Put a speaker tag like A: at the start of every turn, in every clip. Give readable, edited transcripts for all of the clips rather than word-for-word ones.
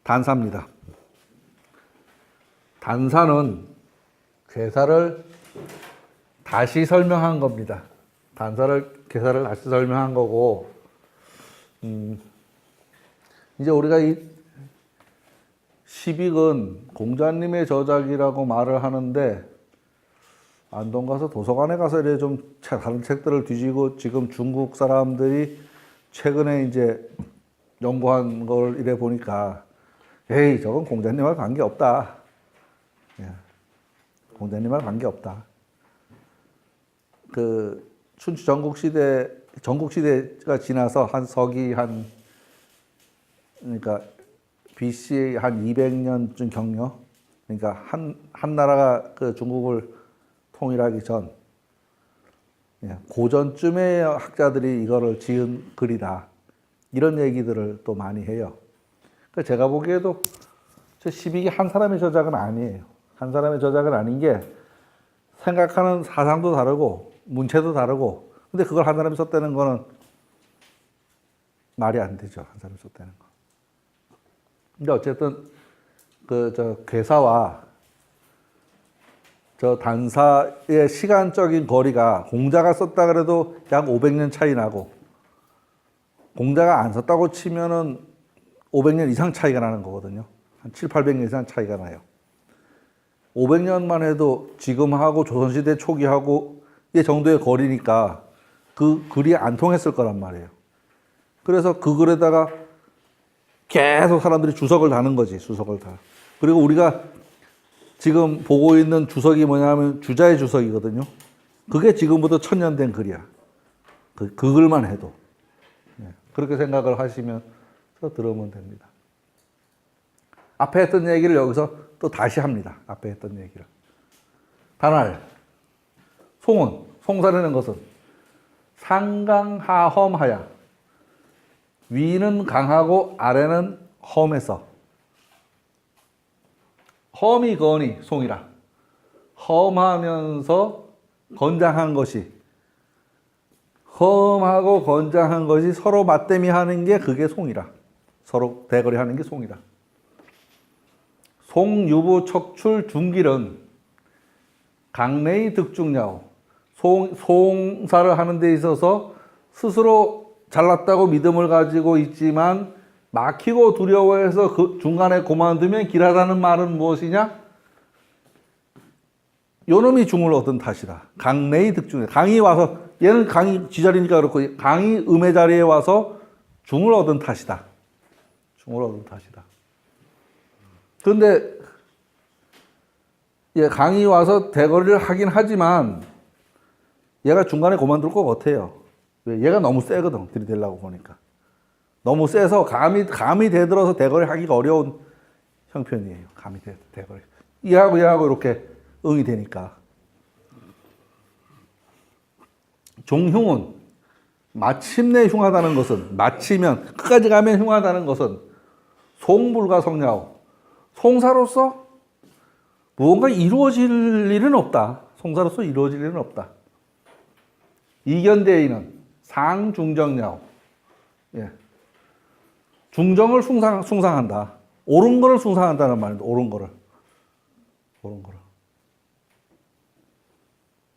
A: 단사입니다. 단사는 괴사를 다시 설명한 겁니다. 괴사를 다시 설명한 거고, 이제 우리가 이 시빅은 공자님의 저작이라고 말을 하는데, 안동 가서 도서관에 가서 이래 좀 다른 책들을 뒤지고, 지금 중국 사람들이 최근에 이제 연구한 걸 이래 보니까, 에이, 저건 공자님하고 관계없다. 공자님하고 관계없다. 그 춘추 전국시대가 지나서 한 서기 그러니까 BC 한 200년쯤 경려, 그러니까 한 나라가 그 중국을 통일하기 전, 고전쯤에 학자들이 이거를 지은 글이다. 이런 얘기들을 또 많이 해요. 그러니까 제가 보기에도 저 시빅이 한 사람의 저작은 아니에요. 한 사람의 저작은 아닌 게, 생각하는 사상도 다르고 문체도 다르고, 근데 그걸 한 사람이 썼다는 거는 말이 안 되죠. 한 사람이 썼다는 거. 근데 어쨌든 저 괴사와 저 단사의 시간적인 거리가, 공자가 썼다 그래도 약 500년 차이 나고, 공자가 안 썼다고 치면은 500년 이상 차이가 나는 거거든요. 한 7, 800년 이상 차이가 나요. 500년만 해도 지금하고 조선시대 초기하고 이 정도의 거리니까 그 글이 안 통했을 거란 말이에요. 그래서 그 글에다가 계속 사람들이 주석을 다는 거지, 주석을 다. 그리고 우리가 지금 보고 있는 주석이 뭐냐면 주자의 주석이거든요. 그게 지금부터 1000년 된 글이야. 그 글만 해도. 그렇게 생각을 하시면서 들으면 됩니다. 앞에 했던 얘기를 여기서 또 다시 합니다. 앞에 했던 얘기를. 단활. 송은, 송사라는 것은 상강하험하야. 위는 강하고 아래는 험해서. 험이 거니 송이라. 험하면서 건장한 것이, 험하고 건장한 것이 서로 맞대미 하는 게 그게 송이라. 서로 대거리 하는 게 송이라. 송유부 척출 중길은 강내의 득중야오. 송사를 하는 데 있어서 스스로 잘났다고 믿음을 가지고 있지만 막히고 두려워해서 그 중간에 그만두면 길하다는 말은 무엇이냐? 요놈이 중을 얻은 탓이다. 강내의 득중야. 강이 와서, 얘는 강이 지자리니까 그렇고, 강이 음의 자리에 와서 중을 얻은 탓이다. 중을 얻은 탓이다. 그런데 강이 와서 대거리를 하긴 하지만 얘가 중간에 그만둘 것 같아요. 왜? 얘가 너무 세거든, 들이대려고 보니까. 너무 세서 감이 대들어서 대거리 하기가 어려운 형편이에요. 감이 대거리. 얘하고 이렇게 응이 되니까. 종흉은 마침내 흉하다는 것은, 마치면, 끝까지 가면 흉하다는 것은 송불가성야오. 송사로서 무언가 이루어질 일은 없다. 송사로서 이루어질 일은 없다. 이견대의는 상중정야오. 중정을 숭상한다. 옳은 거를 숭상한다는 말입니다. 옳은 거를.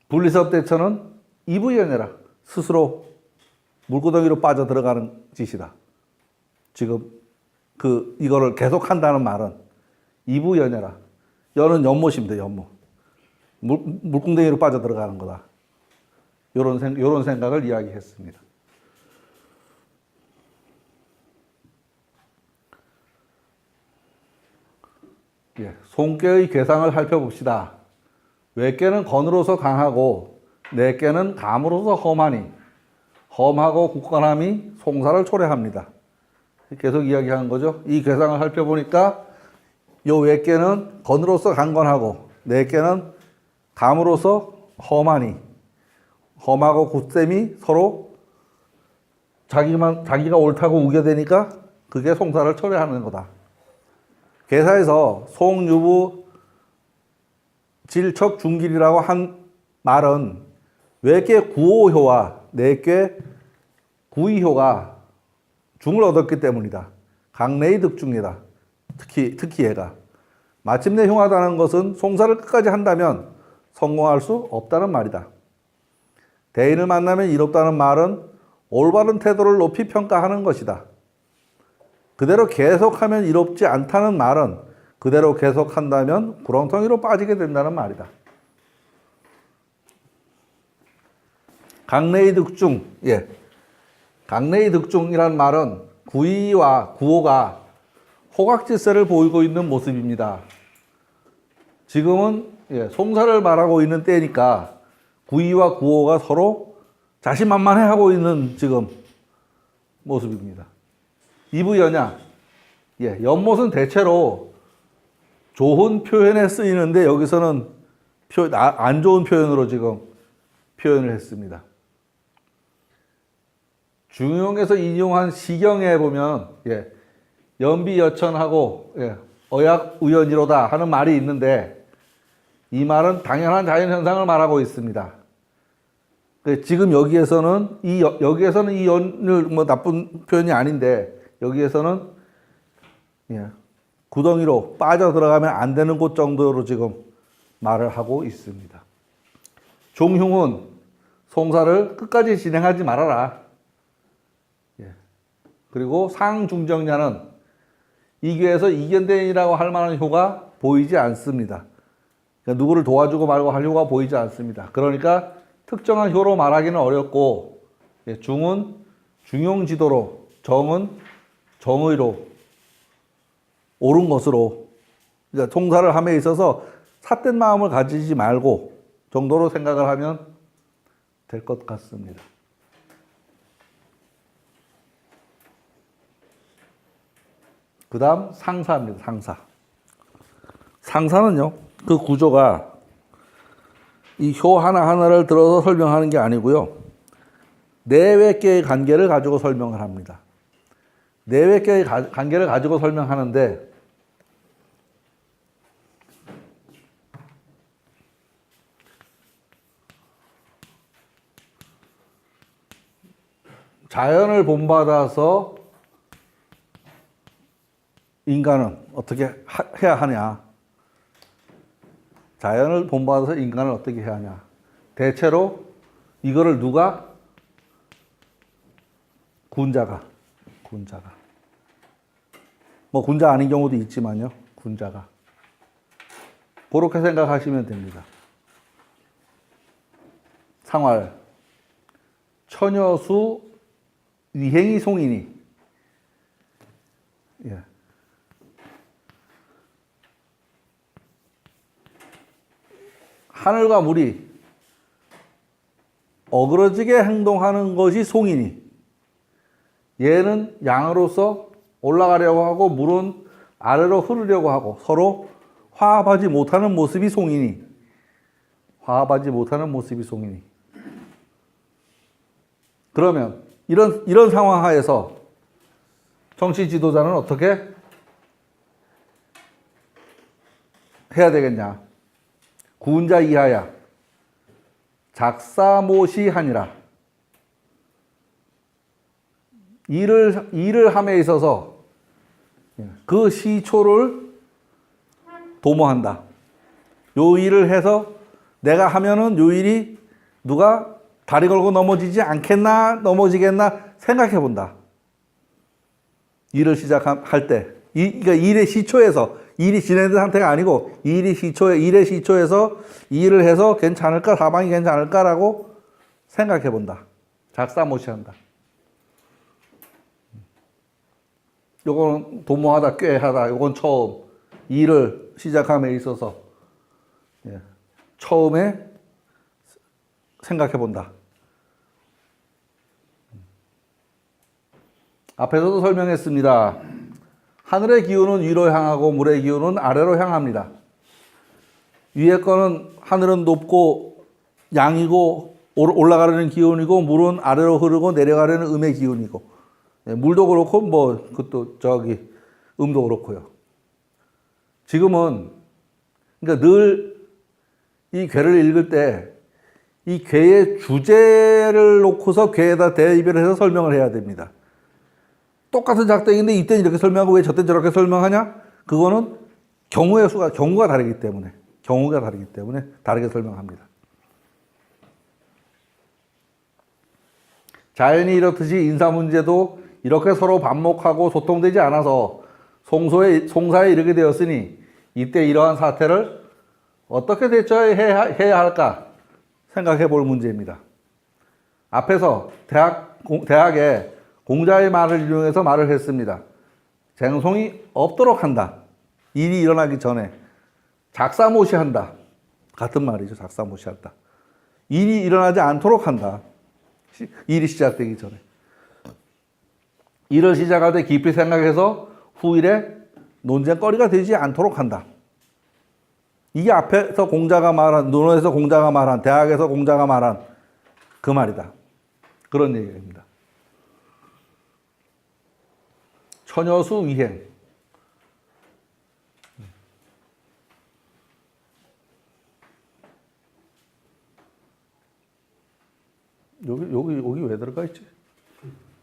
A: 분리섭대처는 이부연애라. 스스로 물구덩이로 빠져 들어가는 짓이다. 지금 이거를 계속한다는 말은 이부연애라. 연은 연못입니다. 연못. 물궁덩이로 빠져 들어가는 거다. 요런 생각을 이야기했습니다. 송께의 괴상을 살펴봅시다. 외께는 건으로서 강하고 내께는 감으로서 험하니 험하고 굳건함이 송사를 초래합니다. 계속 이야기하는 거죠. 이 괴상을 살펴보니까 요 외께는 건으로서 강건하고 내께는 감으로서 험하니, 험하고 굳셈이 서로 자기가 옳다고 우겨대니까 그게 송사를 초래하는 거다. 괴사에서 송유부 질척 중길이라고 한 말은 외께 구오효와 내께 구이효가 중을 얻었기 때문이다. 강내의 득중이다. 특히 얘가. 마침내 흉하다는 것은 송사를 끝까지 한다면 성공할 수 없다는 말이다. 대인을 만나면 이롭다는 말은 올바른 태도를 높이 평가하는 것이다. 그대로 계속하면 이롭지 않다는 말은 그대로 계속한다면 구렁텅이로 빠지게 된다는 말이다. 강내의 득중, 강내의 득중이란 말은 구이와 구호가 호각질서를 보이고 있는 모습입니다. 지금은 송사를 말하고 있는 때니까 구이와 구호가 서로 자신만만해하고 있는 지금 모습입니다. 이부연야, 연못은 대체로 좋은 표현에 쓰이는데 여기서는 안 좋은 표현으로 지금 표현을 했습니다. 중용에서 인용한 시경에 보면 연비여천하고 어약우연이로다 하는 말이 있는데 이 말은 당연한 자연현상을 말하고 있습니다. 지금 여기에서는 이 연을 뭐 나쁜 표현이 아닌데 여기에서는 구덩이로 빠져 들어가면 안 되는 곳 정도로 지금 말을 하고 있습니다. 종흉은 송사를 끝까지 진행하지 말아라. 그리고 상중정야는 이교에서 이견대인이라고 할 만한 효가 보이지 않습니다. 그러니까 누구를 도와주고 말고 할 효가 보이지 않습니다. 그러니까 특정한 효로 말하기는 어렵고 중은 중용지도로, 정은 정의로, 옳은 것으로, 그러니까 송사를 함에 있어서 삿된 마음을 가지지 말고 정도로 생각을 하면 될 것 같습니다. 그 다음 상사입니다. 상사. 상사는요, 그 구조가 이 효 하나하나를 들어서 설명하는 게 아니고요. 내외계의 관계를 가지고 설명을 합니다. 내외계의 관계를 가지고 설명하는데 자연을 본받아서 인간은 어떻게 해야 하냐? 자연을 본받아서 인간을 어떻게 해야 하냐? 대체로 이거를 누가? 군자가. 뭐 군자 아닌 경우도 있지만요. 군자가. 그렇게 생각하시면 됩니다. 상활. 처녀수 위행이 송이니. 하늘과 물이 어그러지게 행동하는 것이 송이니 얘는 양으로서 올라가려고 하고 물은 아래로 흐르려고 하고 서로 화합하지 못하는 모습이 송이니 그러면 이런 상황 하에서 정치 지도자는 어떻게 해야 되겠냐? 구운자 이하야 작사모시하니라. 일을 함에 있어서 그 시초를 도모한다. 요 일을 해서 내가 하면은 요 일이 누가 다리 걸고 넘어지지 않겠나 넘어지겠나 생각해 본다. 일을 시작할 때 그러니까 일의 시초에서 일이 진행된 상태가 아니고 일의 시초에서 일을 해서 괜찮을까, 사방이 괜찮을까라고 생각해 본다. 작사모시한다. 요거는 도모하다, 꾀하다. 요건 처음 일을 시작함에 있어서 처음에 생각해 본다. 앞에서도 설명했습니다. 하늘의 기운은 위로 향하고 물의 기운은 아래로 향합니다. 위에 거는 하늘은 높고 양이고 올라가려는 기운이고 물은 아래로 흐르고 내려가려는 음의 기운이고 물도 그렇고 뭐 그것도 음도 그렇고요. 지금은 그러니까 늘 이 괴를 읽을 때 이 괴의 주제를 놓고서 괴에다 대입을 해서 설명을 해야 됩니다. 똑같은 작덕인데 이때는 이렇게 설명하고 왜 저때는 저렇게 설명하냐? 그거는 경우가 다르기 때문에 다르게 설명합니다. 자연이 이렇듯이 인사 문제도 이렇게 서로 반목하고 소통되지 않아서 송사에 이르게 되었으니 이때 이러한 사태를 어떻게 대처해야 할까 생각해 볼 문제입니다. 앞에서 대학에 공자의 말을 인용해서 말을 했습니다. 쟁송이 없도록 한다. 일이 일어나기 전에 작사모시한다. 같은 말이죠. 작사모시한다. 일이 일어나지 않도록 한다. 일이 시작되기 전에. 일을 시작할 때 깊이 생각해서 후일에 논쟁거리가 되지 않도록 한다. 이게 앞에서 공자가 말한, 논어에서 공자가 말한, 대학에서 공자가 말한 그 말이다. 그런 얘기입니다. 처녀수 위행. 여기 왜 들어가 있지?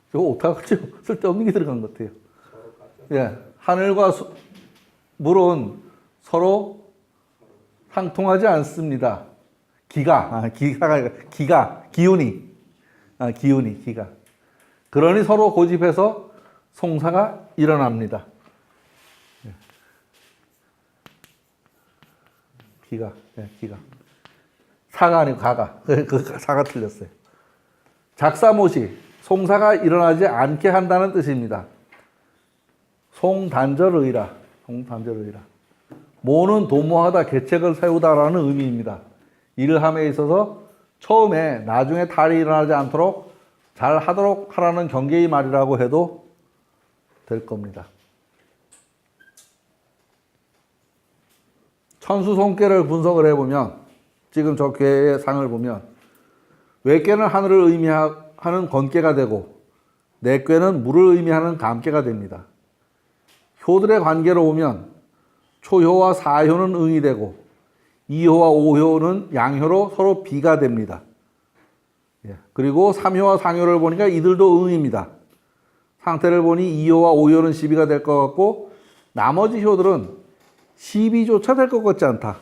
A: 이거 오타가 쓸데없는 게 들어간 것 같아요. 예. 하늘과 물은 서로 상통하지 않습니다. 기운이. 그러니 서로 고집해서 송사가 일어납니다. 기가. 사가 아니고 가가. 그 사가 틀렸어요. 작사모시, 송사가 일어나지 않게 한다는 뜻입니다. 송단절의라. 모는 도모하다, 계책을 세우다라는 의미입니다. 일을 함에 있어서 처음에 나중에 탈이 일어나지 않도록 잘 하도록 하라는 경계의 말이라고 해도 될 겁니다. 천수송계를 분석을 해보면 지금 저 괴의 상을 보면 외괴는 하늘을 의미하는 건괴가 되고 내괴는 물을 의미하는 감괴가 됩니다. 효들의 관계로 보면 초효와 사효는 응이 되고 이효와 오효는 양효로 서로 비가 됩니다. 그리고 삼효와 상효를 보니까 이들도 응입니다. 상태를 보니 이효와 오효는 시비가 될 것 같고 나머지 효들은 시비조차 될 것 같지 않다.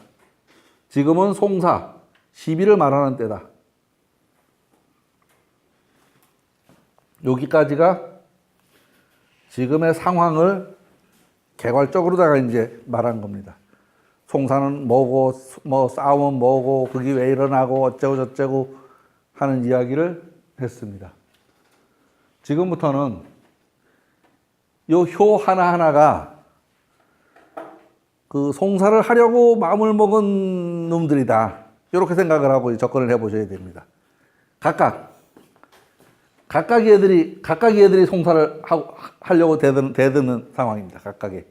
A: 지금은 송사, 시비를 말하는 때다. 여기까지가 지금의 상황을 개괄적으로다가 이제 말한 겁니다. 송사는 뭐고, 싸움은 뭐고, 그게 왜 일어나고, 어쩌고 저쩌고 하는 이야기를 했습니다. 지금부터는 요 효 하나하나가 그 송사를 하려고 마음을 먹은 놈들이다. 이렇게 생각을 하고 접근을 해보셔야 됩니다. 각각의 애들이 송사를 하려고 대드는 상황입니다. 각각의.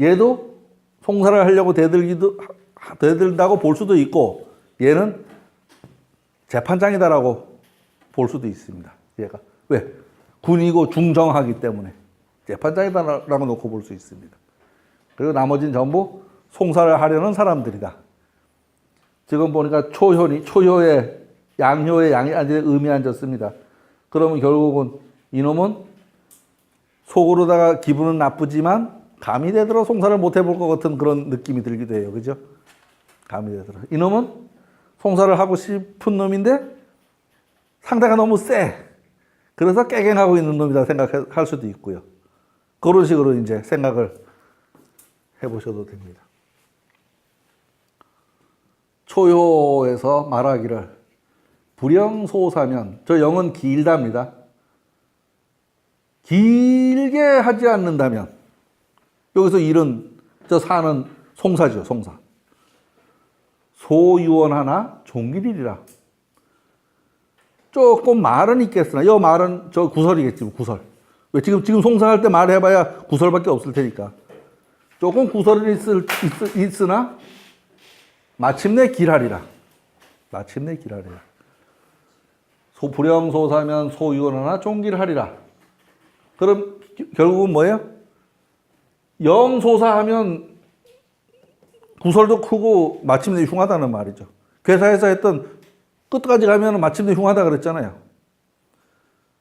A: 얘도 송사를 하려고 대들다고 볼 수도 있고, 얘는 재판장이다라고 볼 수도 있습니다. 얘가. 왜? 군이고 중정하기 때문에. 재판장이다라고 놓고 볼 수 있습니다. 그리고 나머지는 전부 송사를 하려는 사람들이다. 지금 보니까 초효에 양효에 양이 음이 앉았습니다. 그러면 결국은 이놈은 속으로다가 기분은 나쁘지만 감히 되도록 송사를 못 해볼 것 같은 그런 느낌이 들기도 해요. 그죠? 감히 되도록. 이놈은 송사를 하고 싶은 놈인데 상대가 너무 세. 그래서 깨갱하고 있는 놈이다 생각할 수도 있고요. 그런 식으로 이제 생각을 해보셔도 됩니다. 초효에서 말하기를 불영소사면, 저 영은 길답니다. 길게 하지 않는다면, 여기서 일은, 저 사는 송사죠, 송사. 소유원하나 종길이리라. 조금 말은 있겠으나, 이 말은 저 구설이겠지, 구설. 왜 지금 송사할 때 말해봐야 구설밖에 없을 테니까. 조금 구설은 있으나, 마침내 길하리라. 마침내 길하리라. 불영소사면 소유원하나 종길하리라. 그럼 결국은 뭐예요? 영소사하면 구설도 크고 마침내 흉하다는 말이죠. 괴사에서 했던 끝까지 가면 마침내 흉하다 그랬잖아요.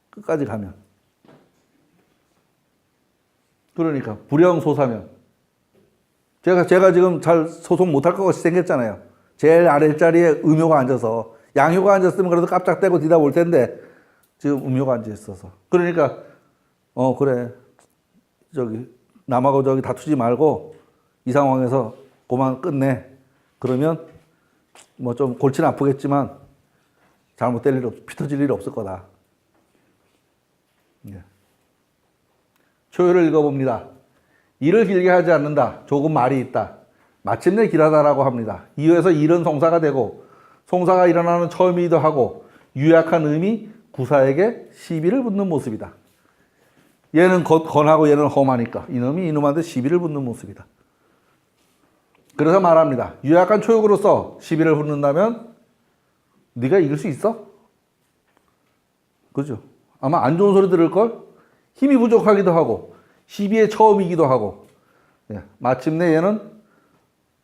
A: 끝까지 가면. 그러니까 불영소사면 제가 지금 잘 소송 못할 것 같이 생겼잖아요. 제일 아랫자리에 음효가 앉아서 양효가 앉았으면 그래도 깜짝대고 뒤다 볼 텐데 지금 음효가 앉아 있어서 그러니까 그래 저기 남하고 저기 다투지 말고 이 상황에서 그만 끝내. 그러면 뭐 좀 골치는 아프겠지만 잘못될 일 피 터질 일이 없을 거다. 예. 초효를 읽어봅니다. 일을 길게 하지 않는다. 조금 말이 있다. 마침내 길하다라고 합니다. 이유에서 일은 송사가 되고 송사가 일어나는 처음이기도 하고 유약한 음이 구사에게 시비를 붙는 모습이다. 얘는 건하고 얘는 험하니까 이놈이 이놈한테 시비를 붙는 모습이다. 그래서 말합니다. 유약한 초육으로서 시비를 붙는다면 네가 이길 수 있어? 그죠? 아마 안 좋은 소리 들을걸? 힘이 부족하기도 하고 시비의 처음이기도 하고 마침내 얘는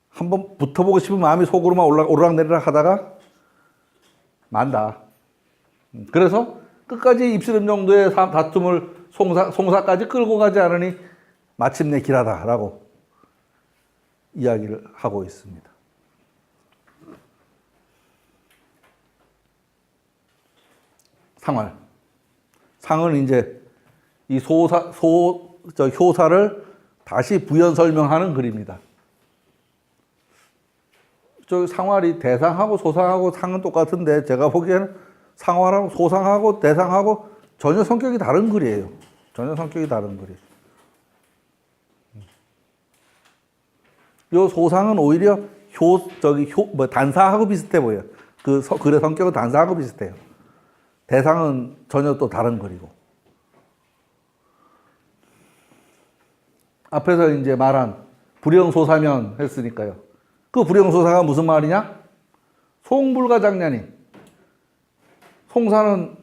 A: 한번 붙어보고 싶은 마음이 속으로만 오르락내리락 하다가 만다. 그래서 끝까지 입씨름 정도의 다툼을 송사까지 끌고 가지 않으니 마침내 길하다라고 이야기를 하고 있습니다. 상활. 상은 이제 이 효사를 다시 부연 설명하는 글입니다. 저 상활이 대상하고 소상하고 상은 똑같은데 제가 보기에는 상활하고 소상하고 대상하고 전혀 성격이 다른 글이에요. 전혀 성격이 다른 글이에요. 요 소상은 오히려 단사하고 비슷해 보여요. 글의 성격은 단사하고 비슷해요. 대상은 전혀 또 다른 글이고. 앞에서 이제 말한 불영소사면 했으니까요. 그 불영소사가 무슨 말이냐? 송불가장년이. 송사는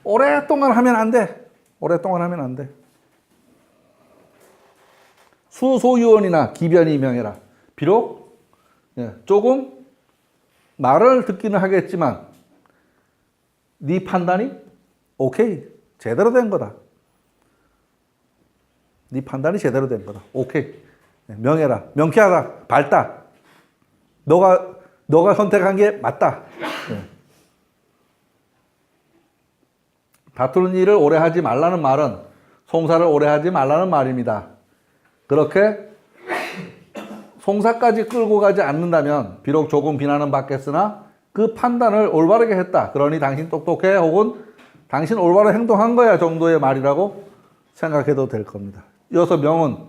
A: 오랫동안 하면 안 돼. 오랫동안 하면 안 돼. 수소유언이나 기변이 명해라. 비록 조금 말을 듣기는 하겠지만 네 판단이 오케이. 제대로 된 거다. 네 판단이 제대로 된 거다. 오케이. 명해라. 명쾌하다. 밝다. 너가 선택한 게 맞다. 다투는 일을 오래 하지 말라는 말은 송사를 오래 하지 말라는 말입니다. 그렇게 송사까지 끌고 가지 않는다면 비록 조금 비난은 받겠으나 그 판단을 올바르게 했다. 그러니 당신 똑똑해 혹은 당신 올바로 행동한 거야 정도의 말이라고 생각해도 될 겁니다. 이어서 명은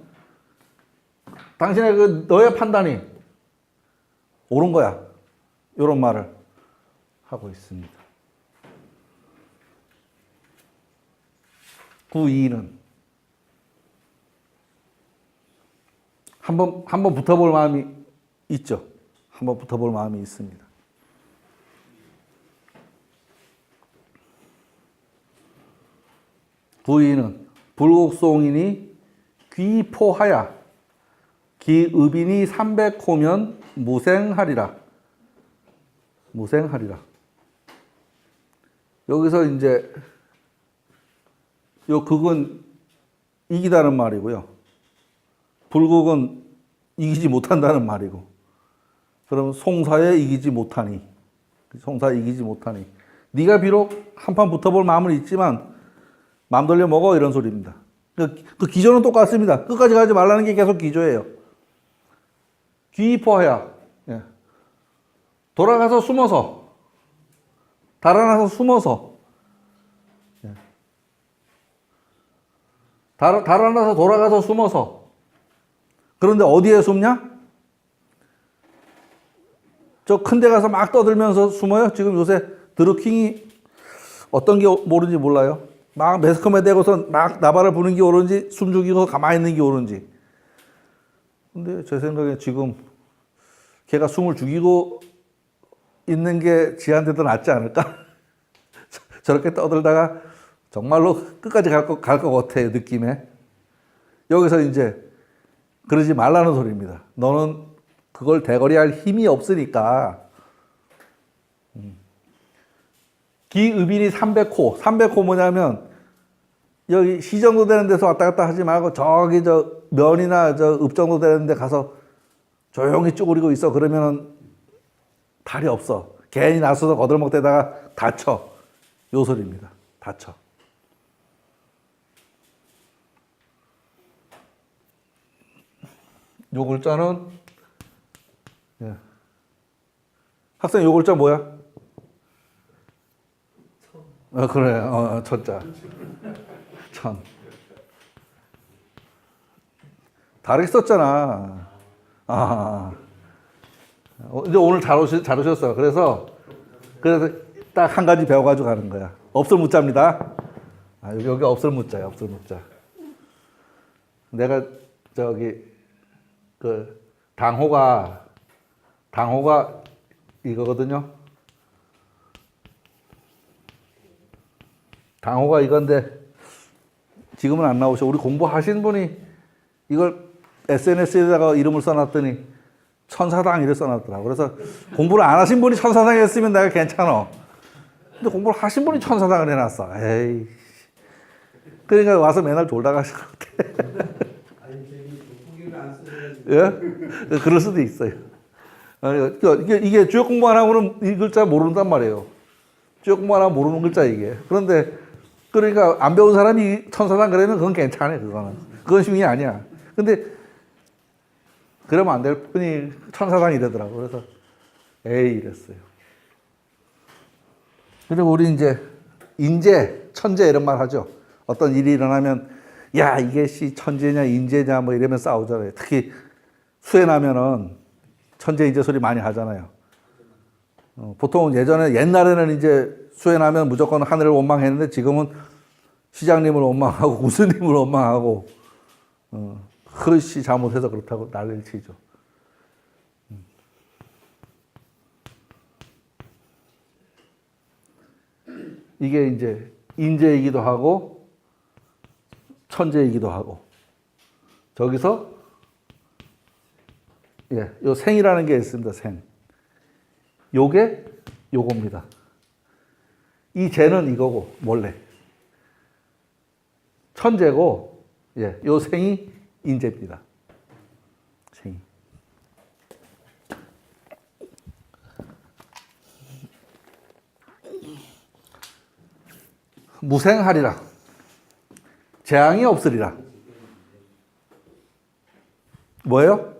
A: 당신의 너의 판단이 옳은 거야. 이런 말을 하고 있습니다. 구이는 한번 붙어볼 마음이 있죠. 한번 붙어볼 마음이 있습니다. 구이는 불국송이니 귀포하야 기읍이니 300호면 무생하리라. 무생하리라. 여기서 이제 요 극은 이기다는 말이고요. 불국은 이기지 못한다는 말이고. 그럼 송사에 이기지 못하니. 송사에 이기지 못하니. 네가 비록 한판 붙어볼 마음은 있지만 마음 돌려 먹어 이런 소리입니다. 그 기조는 똑같습니다. 끝까지 가지 말라는 게 계속 기조예요. 귀포하야. 돌아가서 숨어서. 달아나서 숨어서. 달아나서 돌아가서 숨어서. 그런데 어디에 숨냐? 저 큰 데 가서 막 떠들면서 숨어요? 지금 요새 드루킹이 어떤 게 모르는지 몰라요. 막 매스컴에 대고서 막 나발을 부는 게 옳은지 숨 죽이고 가만히 있는 게 옳은지. 근데 제 생각에 지금 걔가 숨을 죽이고 있는 게 지한테 더 낫지 않을까? 저렇게 떠들다가 정말로 끝까지 갈 것 같아요, 느낌에. 여기서 이제 그러지 말라는 소리입니다. 너는 그걸 대거리할 힘이 없으니까. 기읍인이 300호. 300호 뭐냐면 여기 시 정도 되는 데서 왔다 갔다 하지 말고 저기 저 면이나 저 읍 정도 되는 데 가서 조용히 쭈그리고 있어. 그러면은 달이 없어. 괜히 나서서 거들먹대다가 다쳐. 요 소리입니다. 다쳐. 요 글자는 예. 학생 요 글자 뭐야? 그래. 천자. 천. 다르게 썼잖아. 이제 오늘 잘 오셨어. 그래서 딱 한 가지 배워가지고 가는 거야. 없을 무자입니다. 여기 없을 무자야. 없을 무자. 내가 저기 그 당호가 이거거든요. 당호가 이건데 지금은 안 나오셔. 우리 공부하신 분이 이걸 SNS에다가 이름을 써놨더니 천사당 이래 써놨더라고. 그래서 공부를 안 하신 분이 천사당 했으면 내가 괜찮아. 근데 공부를 하신 분이 천사당을 해놨어. 에이. 그러니까 와서 맨날 졸다 가실 것 같아. 예? 그럴 수도 있어요. 이게 주역 공부 안 하고는 이 글자 모른단 말이에요. 주역 공부 안 하면 모르는 글자 이게. 그런데 그러니까 안 배운 사람이 천사당 그러면 그건 괜찮아요. 그건 쉬운 게 아니야. 근데 그러면 안 될 뿐이 천사당 이러더라고. 그래서 에이 이랬어요. 그리고 우리 이제 인재, 천재 이런 말 하죠. 어떤 일이 일어나면 야 이게 천재냐 인재냐 뭐 이러면 싸우잖아요. 특히 수해 나면은 천재 인재 소리 많이 하잖아요. 보통 옛날에는 이제 수해 나면 무조건 하늘을 원망했는데 지금은 시장님을 원망하고 군수님을 원망하고 그릇이 잘못해서 그렇다고 난리를 치죠. 이게 이제 인재이기도 하고 천재이기도 하고 저기서 요 생이라는 게 있습니다. 생. 요게 요겁니다. 이 재는 이거고 몰래 천재고 요 생이 인재입니다. 생이. 무생하리라. 재앙이 없으리라. 뭐예요?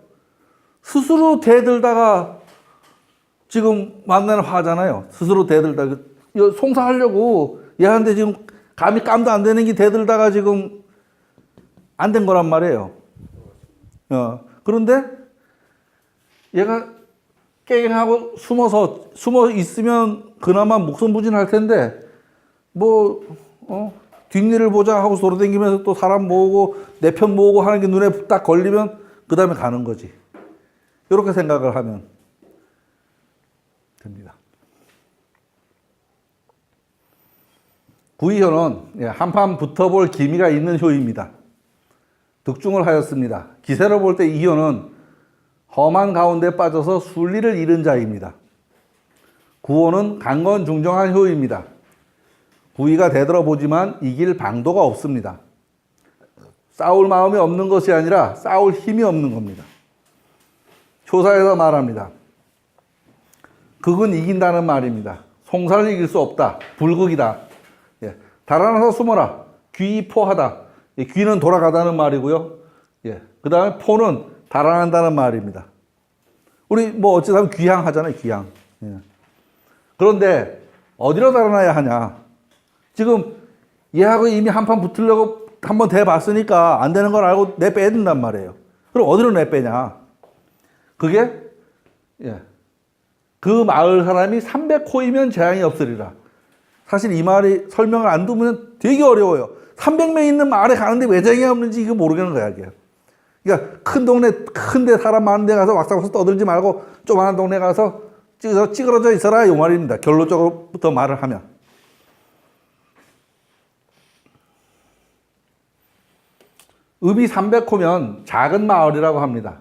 A: 스스로 대들다가 지금 만나는 화잖아요. 스스로 대들다가 송사하려고 얘한테 지금 감히 깜도 안 되는 게 대들다가 지금 안 된 거란 말이에요. 그런데 얘가 깽하고 숨어 있으면 그나마 목숨 부진할 텐데 뒷일을 보자 하고 돌아다니면서 또 사람 모으고 내 편 모으고 하는 게 눈에 딱 걸리면 그 다음에 가는 거지. 이렇게 생각을 하면 됩니다. 구이효는 한판 붙어볼 기미가 있는 효입니다. 득중을 하였습니다. 기세로 볼 때 이 효는 험한 가운데 빠져서 순리를 잃은 자입니다. 구호는 강건중정한 효입니다. 구이가 되돌아보지만 이길 방도가 없습니다. 싸울 마음이 없는 것이 아니라 싸울 힘이 없는 겁니다. 초사에서 말합니다. 극은 이긴다는 말입니다. 송사를 이길 수 없다. 불극이다. 달아나서 숨어라. 귀포하다. 귀는 돌아가다는 말이고요. 그 다음에 포는 달아난다는 말입니다. 우리 어찌하면 귀향 하잖아요. 귀향. 그런데 어디로 달아나야 하냐. 지금 얘하고 이미 한판 붙으려고 한번 대봤으니까 안 되는 걸 알고 내빼야 된단 말이에요. 그럼 어디로 내빼냐. 그게 그 마을 사람이 300호이면 재앙이 없으리라. 사실 이 말이 설명을 안 두면 되게 어려워요. 300명 있는 마을에 가는데 왜 재앙이 없는지 이거 모르겠는 거야. 이게. 그러니까 큰 동네, 큰데 사람 많은 데 가서 왁사왁사 떠들지 말고 조그마한 동네 가서 찌그러져 있어라 이 말입니다. 결론적으로부터 말을 하면. 읍이 300호면 작은 마을이라고 합니다.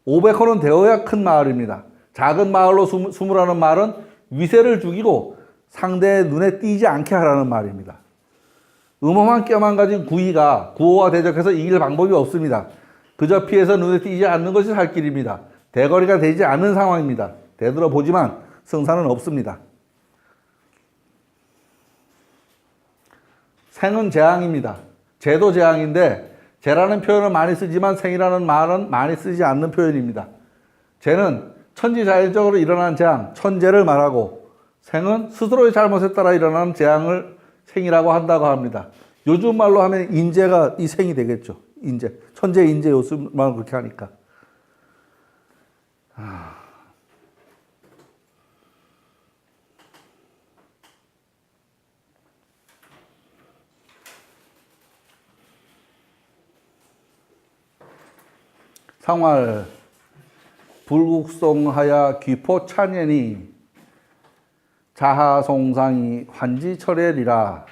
A: 500호는 되어야 큰 마을입니다. 작은 마을로 숨으라는 말은 위세를 죽이고 상대의 눈에 띄지 않게 하라는 말입니다. 음험한 껴만 가진 구이가 구호와 대적해서 이길 방법이 없습니다. 그저 피해서 눈에 띄지 않는 것이 살 길입니다. 대거리가 되지 않는 상황입니다. 되돌아보지만 승산은 없습니다. 생은 재앙입니다. 재도 재앙인데 재라는 표현을 많이 쓰지만 생이라는 말은 많이 쓰지 않는 표현입니다. 재는 천지자연적으로 일어난 재앙, 천재를 말하고 생은 스스로의 잘못에 따라 일어나는 재앙을 생이라고 한다고 합니다. 요즘 말로 하면 인재가 이 생이 되겠죠. 인재. 천재, 인재 요즘만 그렇게 하니까. 상활 불국송하야 귀포 찬연이 자하송상이 환지철회리라.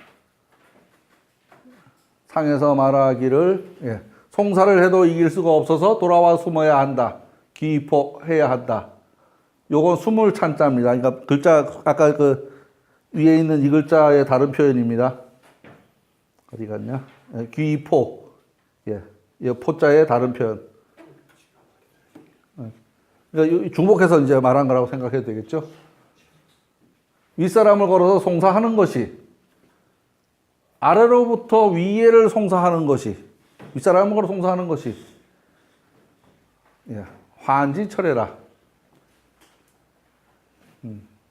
A: 상에서 말하기를 송사를 해도 이길 수가 없어서 돌아와 숨어야 한다. 귀포해야 한다. 요건 숨을 찬자입니다. 그러니까 글자 아까 그 위에 있는 이 글자의 다른 표현입니다. 어디 갔냐? 귀포. 이 포자의 다른 표현. 그러니까 중복해서 이제 말한 거라고 생각해도 되겠죠. 윗사람을 걸어서 송사하는 것이 아래로부터 위에를 송사하는 것이 윗사람을 걸어 송사하는 것이 환지철회라.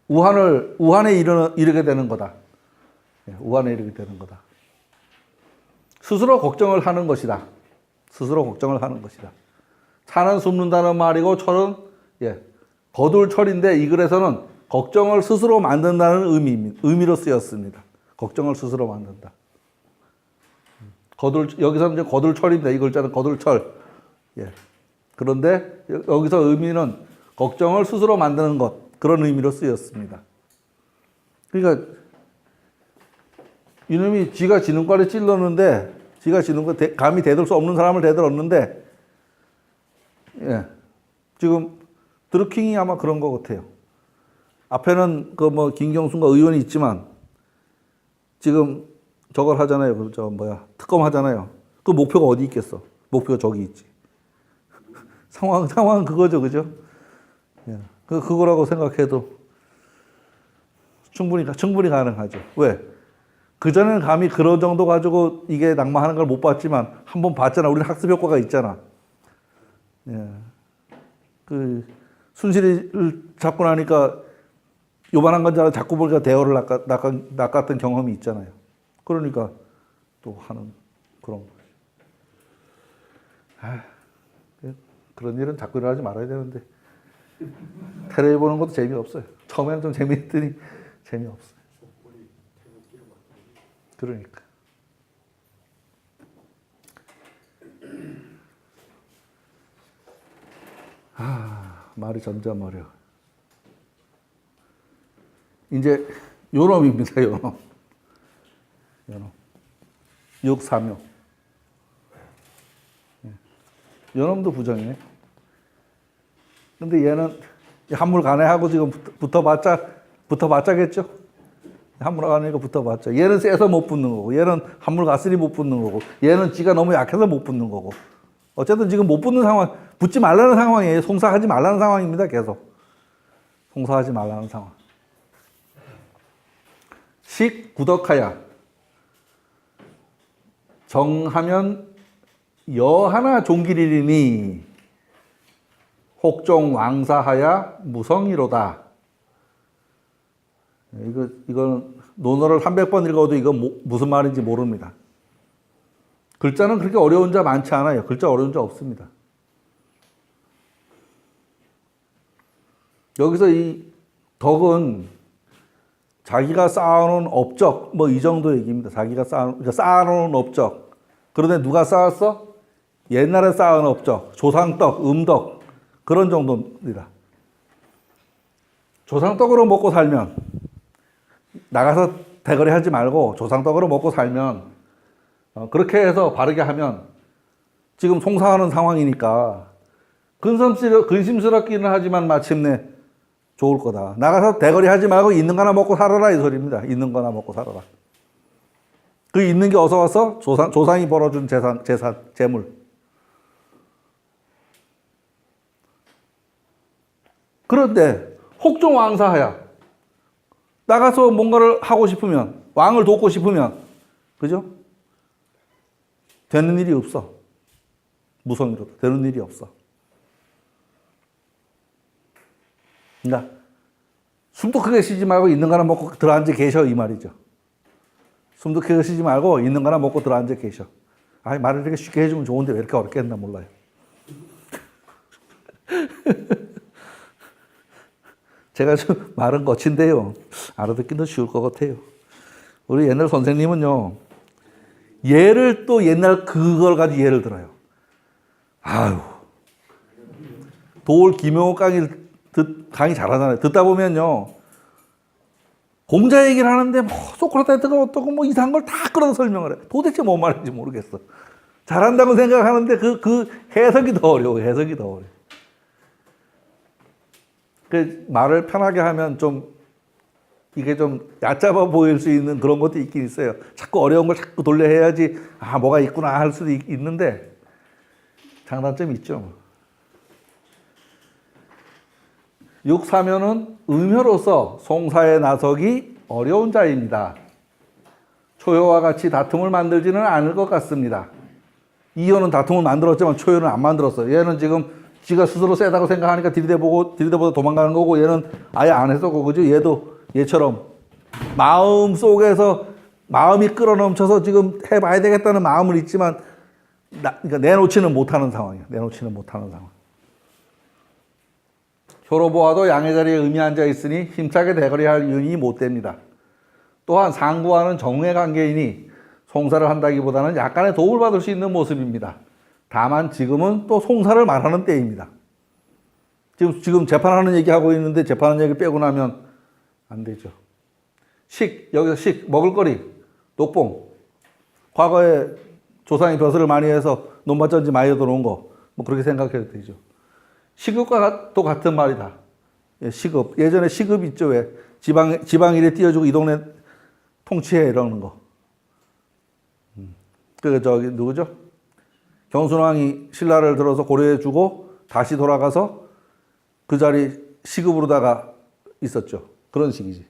A: 우한에 이르게 되는 거다. 우한에 이르게 되는 거다. 스스로 걱정을 하는 것이다. 스스로 걱정을 하는 것이다. 차는 숨는다는 말이고 철은 거둘철인데 이 글에서는 걱정을 스스로 만든다는 의미로 쓰였습니다. 걱정을 스스로 만든다. 여기서는 이제 거둘철입니다. 이 글자는 거둘철. 그런데 여기서 의미는 걱정을 스스로 만드는 것, 그런 의미로 쓰였습니다. 그러니까 이놈이 지가 지능과를 찔렀는데, 지가 지능과 감히 대들 수 없는 사람을 대들었는데, 지금 드루킹이 아마 그런 것 같아요. 앞에는 그 뭐 김경순과 의원이 있지만 지금 저걸 하잖아요. 그 특검 하잖아요. 그 목표가 어디 있겠어? 목표가 저기 있지. 상황은 그거죠, 그죠? 그거라고 생각해도 충분히 가능하죠. 왜? 그전에는 감히 그런 정도 가지고 이게 낙마하는 걸 못 봤지만 한번 봤잖아. 우리는 학습 효과가 있잖아. 그 순실이를 잡고 나니까 요만한 건 줄 알아 자꾸 보니까 대어를 낚았던 경험이 있잖아요. 그러니까 또 하는 그런 거죠. 그런 일은 자꾸 일어나지 말아야 되는데 테레비 보는 것도 재미없어요. 처음에는 좀 재미있더니 재미없어요. 그러니까. 말이 점점 어려워. 이제 요놈입니다. 요놈. 육사묘. 요놈도 부정이네. 근데 얘는 한물 가네하고 지금 붙어봤자겠죠? 한물 가네니까 붙어봤자. 얘는 세서 못 붙는 거고, 얘는 한물 갔으니 못 붙는 거고, 얘는 지가 너무 약해서 못 붙는 거고. 어쨌든 지금 못 붙는 상황, 붙지 말라는 상황이에요. 송사하지 말라는 상황입니다. 계속. 송사하지 말라는 상황. 식 구덕하야. 정하면 여하나 종길이리니 혹종 왕사하야 무성이로다. 이거는 논어를 300번 읽어도 이거 무슨 말인지 모릅니다. 글자는 그렇게 어려운 자 많지 않아요. 글자 어려운 자 없습니다. 여기서 이 덕은 자기가 쌓아놓은 업적, 뭐 이 정도 얘기입니다. 자기가 쌓아놓은 업적. 그런데 누가 쌓았어? 옛날에 쌓은 업적, 조상떡, 음덕, 그런 정도입니다. 조상떡으로 먹고 살면, 나가서 대거리 하지 말고 조상떡으로 먹고 살면, 그렇게 해서 바르게 하면, 지금 송사하는 상황이니까, 근심스럽기는 하지만 마침내 좋을 거다. 나가서 대거리 하지 말고 있는 거나 먹고 살아라 이 소리입니다. 있는 거나 먹고 살아라. 그 있는 게 어서 와서 조상이 벌어준 재물. 그런데 혹종왕사하야. 나가서 뭔가를 하고 싶으면, 왕을 돕고 싶으면, 그죠? 되는 일이 없어. 무성이로도 되는 일이 없어. 그러니까 숨도 크게 쉬지 말고 있는 거나 먹고 들어앉아 계셔 이 말이죠. 숨도 크게 쉬지 말고 있는 거나 먹고 들어앉아 계셔. 아, 말을 이렇게 쉽게 해주면 좋은데 왜 이렇게 어렵게 했나 몰라요. 제가 좀 말은 거친데요. 알아듣기도 쉬울 것 같아요. 우리 옛날 선생님은요. 예를 또 옛날 그걸 가지고 예를 들어요. 아유. 도올 김용옥 강의 잘하잖아요. 듣다 보면요. 공자 얘기를 하는데 뭐 소크라테스가 어떻고 뭐 이상한 걸 다 끌어서 설명을 해. 도대체 뭔 말인지 모르겠어. 잘한다고 생각하는데 그 해석이 더 어려워. 해석이 더 어려워. 그 말을 편하게 하면 좀 이게 좀 얕잡아 보일 수 있는 그런 것도 있긴 있어요. 자꾸 어려운 걸 자꾸 돌려 해야지 아 뭐가 있구나 할 수도 있는데 장단점이 있죠. 육사면은 의묘로서 송사에 나서기 어려운 자입니다. 초효와 같이 다툼을 만들지는 않을 것 같습니다. 이효는 다툼을 만들었지만 초효는 안 만들었어요. 얘는 지금 지가 스스로 세다고 생각하니까 들이대보다 도망가는 거고 얘는 아예 안 했었고 그죠? 얘도 얘처럼 마음 속에서 마음이 끌어넘쳐서 지금 해봐야 되겠다는 마음은 있지만 그러니까 내놓지는 못하는 상황이에요. 내놓지는 못하는 상황. 효로보아도 양의 자리에 의미 앉아 있으니 힘차게 대거리할 윤이 못 됩니다. 또한 상구와는 정의 관계이니 송사를 한다기보다는 약간의 도움을 받을 수 있는 모습입니다. 다만 지금은 또 송사를 말하는 때입니다. 지금 재판하는 얘기하고 있는데 재판하는 얘기 빼고 나면 안 되죠. 여기서 먹을거리, 녹봉. 과거에 조상이 벼슬을 많이 해서 논밭전지 많이 얻어놓은 거, 뭐 그렇게 생각해도 되죠. 시급과 또 같은 말이다. 예, 시급. 예전에 시급 있죠, 왜? 지방일에 띄워주고 이 동네 통치해, 이러는 거. 누구죠? 경순왕이 신라를 들어서 고려해주고 다시 돌아가서 그 자리 시급으로다가 있었죠. 그런 식이지.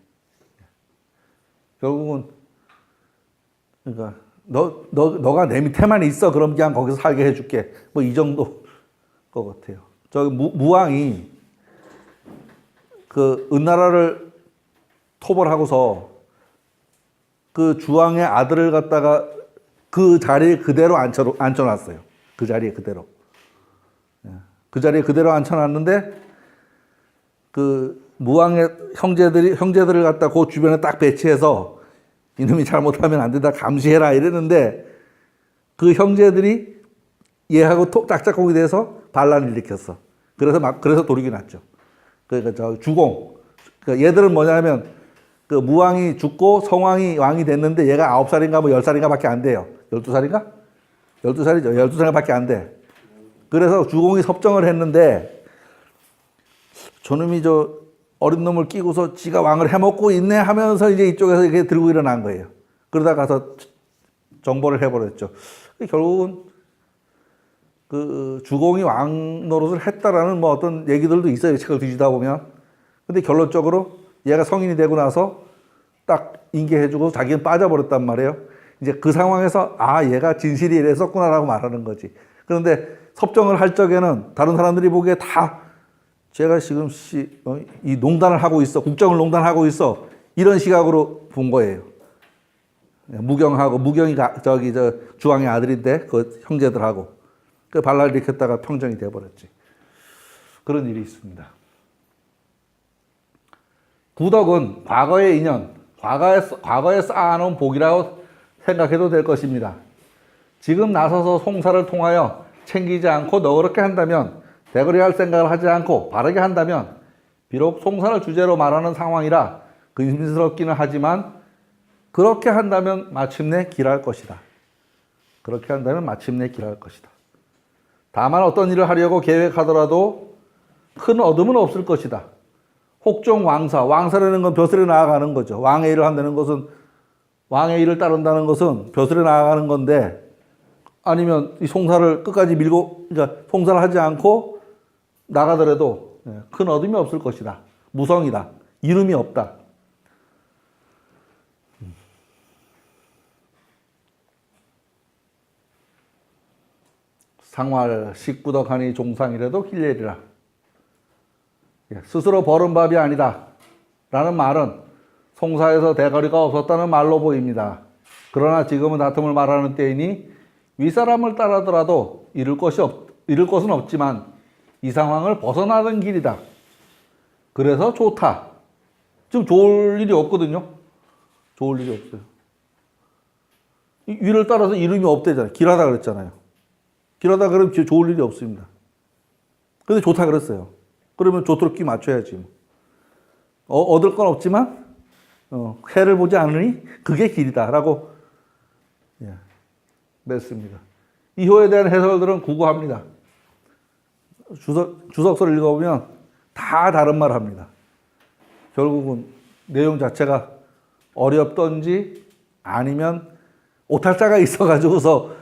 A: 결국은, 그러니까, 너가 내 밑에만 있어. 그럼 그냥 거기서 살게 해줄게. 뭐 이 정도 것 같아요. 저기 무왕이 그 은나라를 토벌하고서 그 주왕의 아들을 갖다가 그 자리에 그대로 앉혀놨어요. 그 자리에 그대로. 그 자리에 그대로 앉혀놨는데 그 무왕의 형제들을 갖다 그 주변에 딱 배치해서 이놈이 잘못하면 안 된다 감시해라 이랬는데 그 형제들이 얘하고 짝짝꿍이 돼서 반란을 일으켰어. 그래서 도륙이 났죠. 그러니까 저 주공. 그러니까 얘들은 뭐냐면 그 무왕이 죽고 성왕이 왕이 됐는데 얘가 9살인가 뭐 10살인가 밖에 안 돼요. 12살인가? 12살이죠. 12살 밖에 안 돼. 그래서 주공이 섭정을 했는데 저놈이 저 어린 놈을 끼고서 지가 왕을 해먹고 있네 하면서 이제 이쪽에서 이렇게 들고 일어난 거예요. 그러다 가서 정벌을 해버렸죠. 결국은 그 주공이 왕 노릇을 했다라는 뭐 어떤 얘기들도 있어요. 책을 뒤지다 보면. 근데 결론적으로 얘가 성인이 되고 나서 딱 인계해주고 자기는 빠져버렸단 말이에요. 이제 그 상황에서 아 얘가 진실이 이랬었구나라고 말하는 거지. 그런데 섭정을 할 적에는 다른 사람들이 보기에 다 제가 지금 이 농단을 하고 있어. 국정을 농단하고 있어. 이런 시각으로 본 거예요. 무경이 주왕의 아들인데 그 형제들하고 그 반란을 일으켰다가 평정이 되어버렸지. 그런 일이 있습니다. 구덕은 과거의 인연, 과거에 쌓아놓은 복이라고 생각해도 될 것입니다. 지금 나서서 송사를 통하여 챙기지 않고 너그럽게 한다면, 대거리할 생각을 하지 않고 바르게 한다면 비록 송사를 주제로 말하는 상황이라 근심스럽기는 하지만 그렇게 한다면 마침내 길할 것이다. 그렇게 한다면 마침내 길할 것이다. 다만 어떤 일을 하려고 계획하더라도 큰 얻음은 없을 것이다. 혹종 왕사라는 건 벼슬에 나아가는 거죠. 왕의 일을 한다는 것은 왕의 일을 따른다는 것은 벼슬에 나아가는 건데 아니면 이 송사를 끝까지 밀고 그러니까 송사를 하지 않고 나가더라도 큰 얻음이 없을 것이다. 무성이다. 이름이 없다. 상활 식구덕하니 종상이라도 hil례리라. 스스로 벌은 밥이 아니다. 라는 말은 송사에서 대거리가 없었다는 말로 보입니다. 그러나 지금은 다툼을 말하는 때이니 윗사람을 따르더라도 잃을 것은 없지만 이 상황을 벗어나는 길이다. 그래서 좋다. 지금 좋을 일이 없거든요. 좋을 일이 없어요. 위를 따라서 이름이 없대잖아요. 길하다 그랬잖아요. 길하다 그러면 좋을 일이 없습니다. 근데 좋다 그랬어요. 그러면 좋도록 끼 맞춰야지. 얻을 건 없지만 해를 보지 않으니 그게 길이다라고 맺습니다. 이효에 대한 해설들은 구구합니다. 주석서를 읽어보면 다 다른 말 합니다. 결국은 내용 자체가 어렵던지 아니면 오탈자가 있어가지고서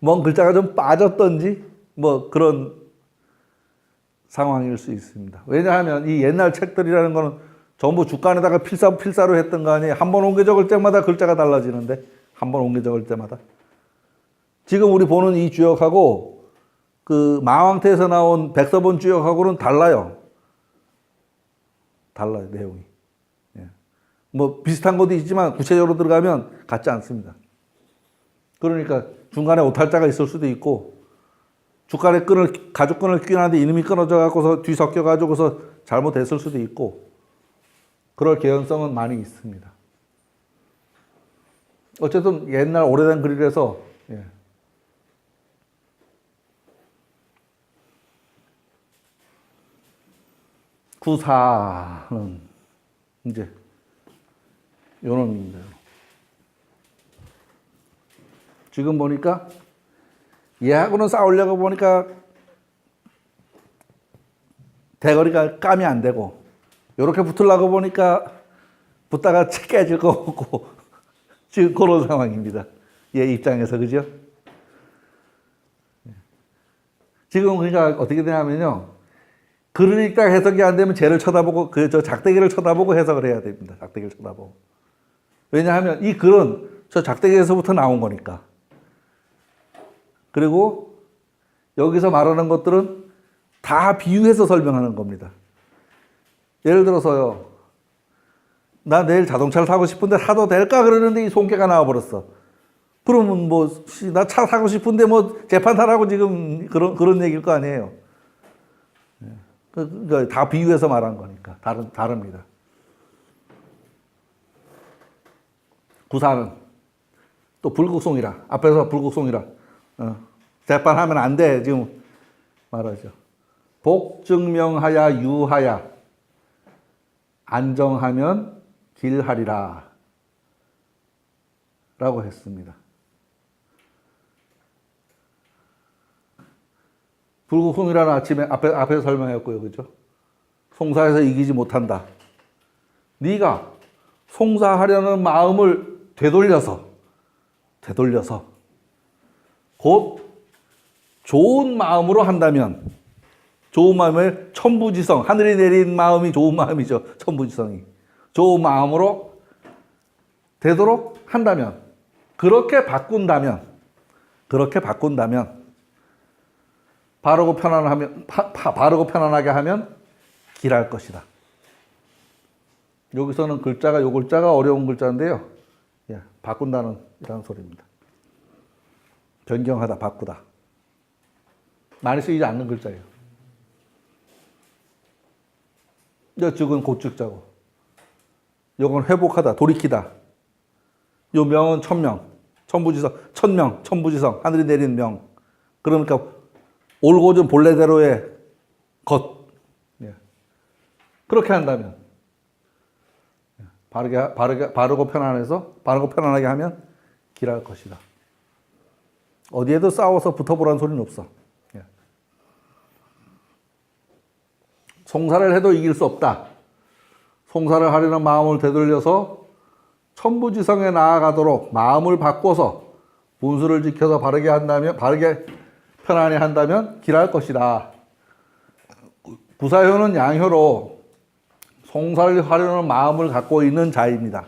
A: 뭔 글자가 좀 빠졌던지 뭐 그런 상황일 수 있습니다. 왜냐하면 이 옛날 책들이라는 거는 전부 주간에다가 필사로 했던 거 아니에요. 한 번 옮겨 적을 때마다 글자가 달라지는데 한 번 옮겨 적을 때마다 지금 우리 보는 이 주역하고 그 마왕태에서 나온 백서본 주역하고는 달라요. 달라요, 내용이. 뭐 비슷한 것도 있지만 구체적으로 들어가면 같지 않습니다. 그러니까 중간에 오탈자가 있을 수도 있고 주간에 가죽끈을 끼는데 이름이 끊어져 갖고서 뒤섞여 가지고서 잘못됐을 수도 있고 그럴 개연성은 많이 있습니다. 어쨌든 옛날 오래된 글이라서 구사는 이제 요놈입니다. 지금 보니까 얘하고는 싸우려고 보니까 대거리가 감이 안 되고 이렇게 붙으려고 보니까 붙다가 깨질 거 같고 지금 그런 상황입니다. 얘 입장에서 그죠? 지금 그러니까 어떻게 되냐면요. 글을 읽다가 해석이 안 되면 쟤를 쳐다보고 저 작대기를 쳐다보고 해석을 해야 됩니다. 작대기를 쳐다보고. 왜냐하면 이 글은 저 작대기에서부터 나온 거니까. 그리고 여기서 말하는 것들은 다 비유해서 설명하는 겁니다. 예를 들어서요. 나 내일 자동차를 사고 싶은데 사도 될까 그러는데 이 손괴가 나와버렸어. 그러면 뭐 나 차 사고 싶은데 뭐 재판 타라고 지금 그런 얘기일 거 아니에요. 그러니까 다 비유해서 말한 거니까 다릅니다. 구사는 또 불국송이라 앞에서 불국송이라 재판하면 안 돼 지금 말하죠. 복증명하야 유하야 안정하면 길하리라 라고 했습니다. 불국송이라는 아침에 앞에서 설명했고요. 그죠? 송사에서 이기지 못한다. 네가 송사하려는 마음을 되돌려서 곧 좋은 마음으로 한다면 좋은 마음을 천부지성 하늘이 내린 마음이 좋은 마음이죠. 천부지성이 좋은 마음으로 되도록 한다면 그렇게 바꾼다면 바르고 편안하게 하면 길할 것이다. 여기서는 글자가 요 글자가 어려운 글자인데요. 바꾼다는 이런 소리입니다. 변경하다, 바꾸다. 많이 쓰이지 않는 글자예요. 즉은 곧즉자고. 요건 회복하다, 돌이키다. 요 명은 천명, 천부지성, 천명, 천부지성, 하늘이 내린 명. 그러니까 올곧은 본래대로의 것. 그렇게 한다면 바르고 편안하게 하면 길할 것이다. 어디에도 싸워서 붙어보라는 소리는 없어. 송사를 해도 이길 수 없다. 송사를 하려는 마음을 되돌려서 천부지성에 나아가도록 마음을 바꿔서 분수를 지켜서 바르게 편안히 한다면 길할 것이다. 구사효는 양효로 송사를 하려는 마음을 갖고 있는 자입니다.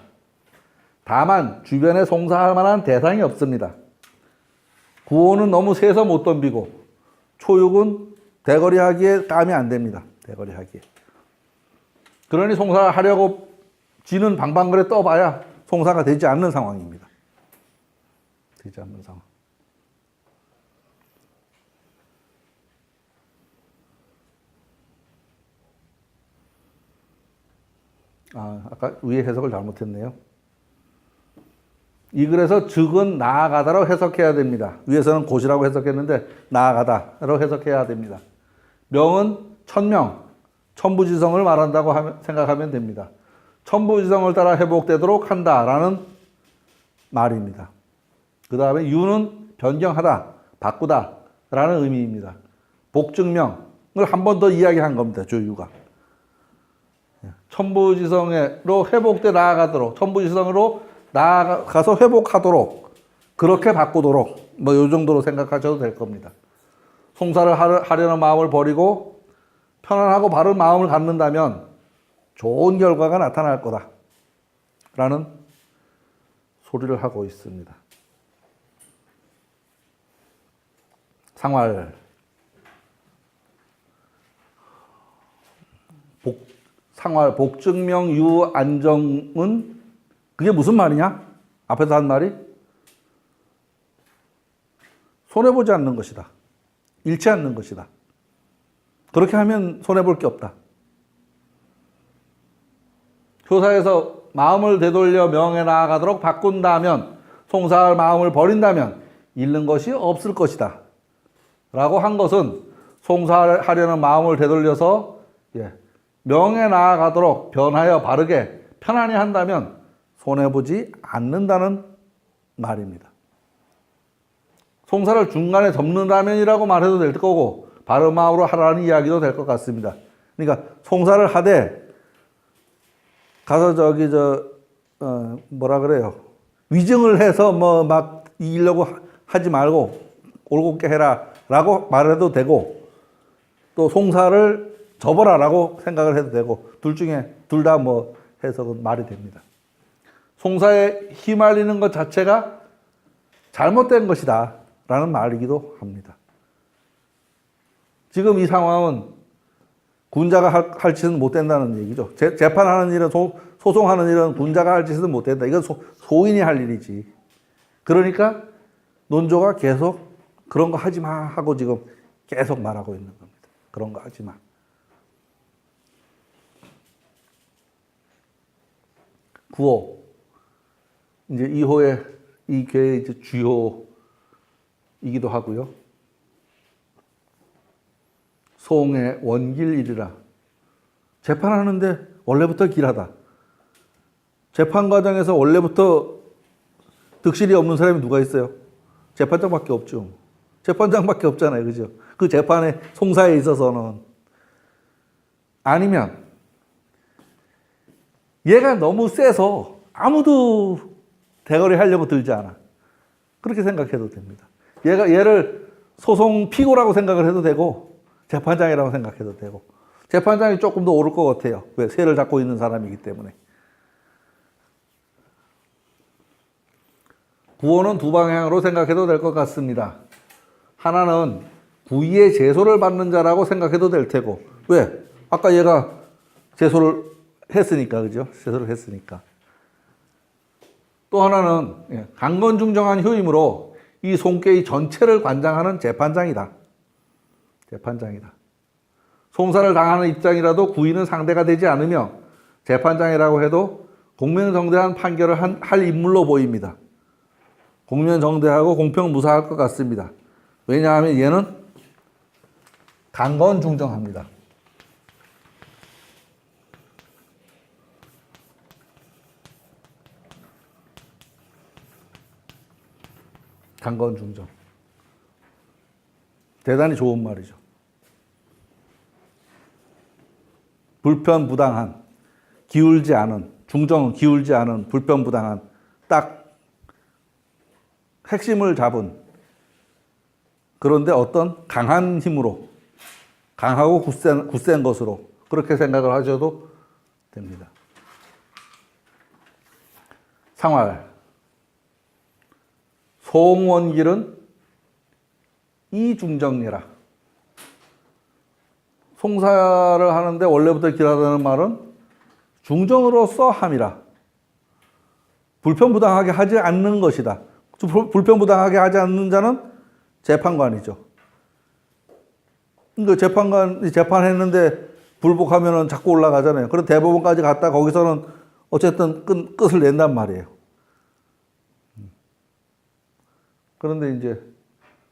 A: 다만 주변에 송사할 만한 대상이 없습니다. 구호는 너무 세서 못 덤비고 초육은 대거리하기에 땀이 안 됩니다. 대거리하기에. 그러니 송사를 하려고 지는 방방거래 떠봐야 송사가 되지 않는 상황입니다. 되지 않는 상황. 아까 위에 해석을 잘못했네요. 이 글에서 즉은 나아가다로 해석해야 됩니다. 위에서는 곧이라고 해석했는데 나아가다로 해석해야 됩니다. 명은 천명, 천부지성을 말한다고 생각하면 됩니다. 천부지성을 따라 회복되도록 한다라는 말입니다. 그 다음에 유는 변경하다, 바꾸다라는 의미입니다. 복증명을 한 번 더 이야기한 겁니다. 조유가. 천부지성으로 회복돼 나아가도록, 천부지성으로 나아가서 회복하도록, 그렇게 바꾸도록, 뭐 이 정도로 생각하셔도 될 겁니다. 송사를 하려는 마음을 버리고 편안하고 바른 마음을 갖는다면 좋은 결과가 나타날 거다 라는 소리를 하고 있습니다. 상활. 상활, 복증명, 유, 안정은 그게 무슨 말이냐? 앞에서 한 말이 손해보지 않는 것이다. 잃지 않는 것이다. 그렇게 하면 손해볼 게 없다. 효사에서 마음을 되돌려 명에 나아가도록 바꾼다면, 송사할 마음을 버린다면 잃는 것이 없을 것이다 라고 한 것은 송사하려는 마음을 되돌려서 명에 나아가도록 변하여 바르게 편안히 한다면 손해보지 않는다는 말입니다. 송사를 중간에 접는다면이라고 말해도 될 거고 바른 마음으로 하라는 이야기도 될 것 같습니다. 그러니까 송사를 하되 가서 뭐라 그래요? 위증을 해서 뭐 막 이기려고 하지 말고 올곧게 해라 라고 말해도 되고, 또 송사를 접어라 라고 생각을 해도 되고, 둘 중에 둘 다 뭐 해석은 말이 됩니다. 송사에 휘말리는 것 자체가 잘못된 것이다 라는 말이기도 합니다. 지금 이 상황은 군자가 할 짓은 못 된다는 얘기죠. 재판하는 일은, 소송하는 일은 군자가 할 짓은 못 된다. 이건 소인이 할 일이지. 그러니까 논조가 계속 그런 거 하지 마 하고 지금 계속 말하고 있는 겁니다. 그런 거 하지 마. 구호. 이제 2호의 이 교회의 이제 주요이기도 하고요. 소홍의 원길이리라. 재판하는데 원래부터 길하다. 재판 과정에서 원래부터 득실이 없는 사람이 누가 있어요? 재판장밖에 없죠. 재판장밖에 없잖아요. 그죠? 그 재판의 송사에 있어서는. 아니면 얘가 너무 세서 아무도 대거리 하려고 들지 않아. 그렇게 생각해도 됩니다. 얘를 소송 피고라고 생각을 해도 되고 재판장이라고 생각해도 되고, 재판장이 조금 더 옳을 것 같아요. 왜? 세를 잡고 있는 사람이기 때문에. 구호는 두 방향으로 생각해도 될 것 같습니다. 하나는 구의의 제소를 받는 자라고 생각해도 될 테고. 왜? 아까 얘가 제소를 했으니까, 그죠? 제소를 했으니까. 또 하나는 강건중정한 효임으로 이 송계의 전체를 관장하는 재판장이다. 재판장이다. 송사를 당하는 입장이라도 구의는 상대가 되지 않으며 재판장이라고 해도 공명정대한 판결을 할 인물로 보입니다. 공명정대하고 공평무사할 것 같습니다. 왜냐하면 얘는 강건중정합니다. 강건중정. 대단히 좋은 말이죠. 불편부당한, 기울지 않은, 중정 기울지 않은 불편부당한 딱 핵심을 잡은 그런데 어떤 강한 힘으로 강하고 굳센 것으로 그렇게 생각을 하셔도 됩니다. 상활 송원길은 이중정리라. 송사를 하는데 원래부터 길하다는 말은 중정으로서 함이라. 불편부당하게 하지 않는 것이다. 불편부당하게 하지 않는 자는 재판관이죠. 그러니까 재판관이 재판했는데 불복하면은 자꾸 올라가잖아요. 그럼 대법원까지 갔다 거기서는 어쨌든 끝을 낸단 말이에요. 그런데 이제